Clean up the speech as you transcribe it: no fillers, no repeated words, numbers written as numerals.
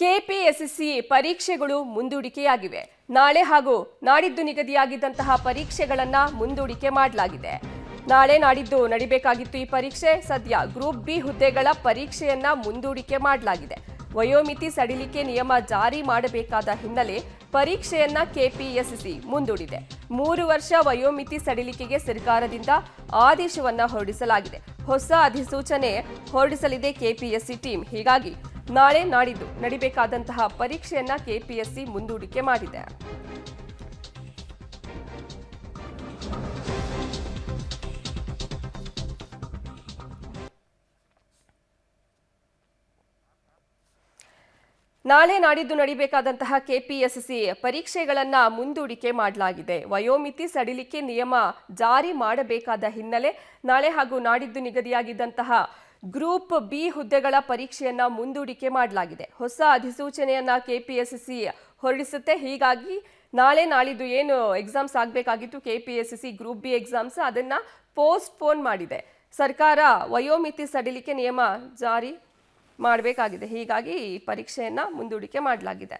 KPSC ಪರೀಕ್ಷೆಗಳು ಮುಂದೂಡಿಕೆಯಾಗಿವೆ. ನಾಳೆ ಹಾಗೂ ನಾಡಿದ್ದು ನಿಗದಿಯಾಗಿದ್ದಂತಹ ಪರೀಕ್ಷೆಗಳನ್ನು ಮುಂದೂಡಿಕೆ ಮಾಡಲಾಗಿದೆ. ನಾಳೆ ನಾಡಿದ್ದು ನಡಿಬೇಕಾಗಿತ್ತು ಈ ಪರೀಕ್ಷೆ. ಸದ್ಯ ಗ್ರೂಪ್ ಬಿ ಹುದ್ದೆಗಳ ಪರೀಕ್ಷೆಯನ್ನ ಮುಂದೂಡಿಕೆ ಮಾಡಲಾಗಿದೆ. ವಯೋಮಿತಿ ಸಡಿಲಿಕೆ ನಿಯಮ ಜಾರಿ ಮಾಡಬೇಕಾದ ಹಿನ್ನೆಲೆ ಪರೀಕ್ಷೆಯನ್ನ ಕೆಪಿಎಸ್ಸಿ ಮುಂದೂಡಿದೆ. 3 ವರ್ಷ ವಯೋಮಿತಿ ಸಡಿಲಿಕೆಗೆ ಸರ್ಕಾರದಿಂದ ಆದೇಶವನ್ನ ಹೊರಡಿಸಲಾಗಿದೆ. ಹೊಸ ಅಧಿಸೂಚನೆ ಹೊರಡಿಸಲಿದೆ ಕೆಪಿಎಸ್ಸಿ ಟೀಮ್. ಹೀಗಾಗಿ ನಾಳೆ ನಾಡಿದ್ದು ನಡಿಬೇಕಾದಂತಹ ಪರೀಕ್ಷೆಯನ್ನ ಕೆಪಿಎಸ್ಸಿ ಮುಂದೂಡಿಕೆ ಮಾಡಿದೆ. ನಾಳೆ ನಾಡಿದ್ದು ನಡಿಬೇಕಾದಂತಹ ಕೆಪಿಎಸ್ಸಿ ಪರೀಕ್ಷೆಗಳನ್ನ ಮುಂದೂಡಿಕೆ ಮಾಡಲಾಗಿದೆ. ವಯೋಮಿತಿ ಸಡಿಲಿಕೆ ನಿಯಮ ಜಾರಿ ಮಾಡಬೇಕಾದ ಹಿನ್ನೆಲೆ ನಾಳೆ ಹಾಗೂ ನಾಡಿದ್ದು ನಿಗದಿಯಾಗಿದ್ದಂತಹ ಗ್ರೂಪ್ ಬಿ ಹುದ್ದೆಗಳ ಪರೀಕ್ಷೆಯನ್ನ ಮುಂದೂಡಿಕೆ ಮಾಡಲಾಗಿದೆ. ಹೊಸ ಅಧಿಸೂಚನೆಯನ್ನ ಕೆಪಿಎಸ್ಸಿ ಹೊರಡಿಸುತ್ತೆ. ಹೀಗಾಗಿ ನಾಳೆ ನಾಳಿದ್ದು ಏನು ಎಕ್ಸಾಮ್ಸ್ ಆಗಬೇಕಾಗಿತ್ತು ಕೆಪಿಎಸ್ಸಿ ಗ್ರೂಪ್ ಬಿ ಎಕ್ಸಾಮ್ಸ್, ಅದನ್ನ ಪೋಸ್ಟ್ಪೋನ್ ಮಾಡಿದೆ. ಸರ್ಕಾರ ವಯೋಮಿತಿ ಸಡಿಲಿಕೆ ನಿಯಮ ಜಾರಿ ಮಾಡಬೇಕಾಗಿದೆ. ಹೀಗಾಗಿ ಈ ಪರೀಕ್ಷೆಯನ್ನ ಮುಂದೂಡಿಕೆ ಮಾಡಲಾಗಿದೆ.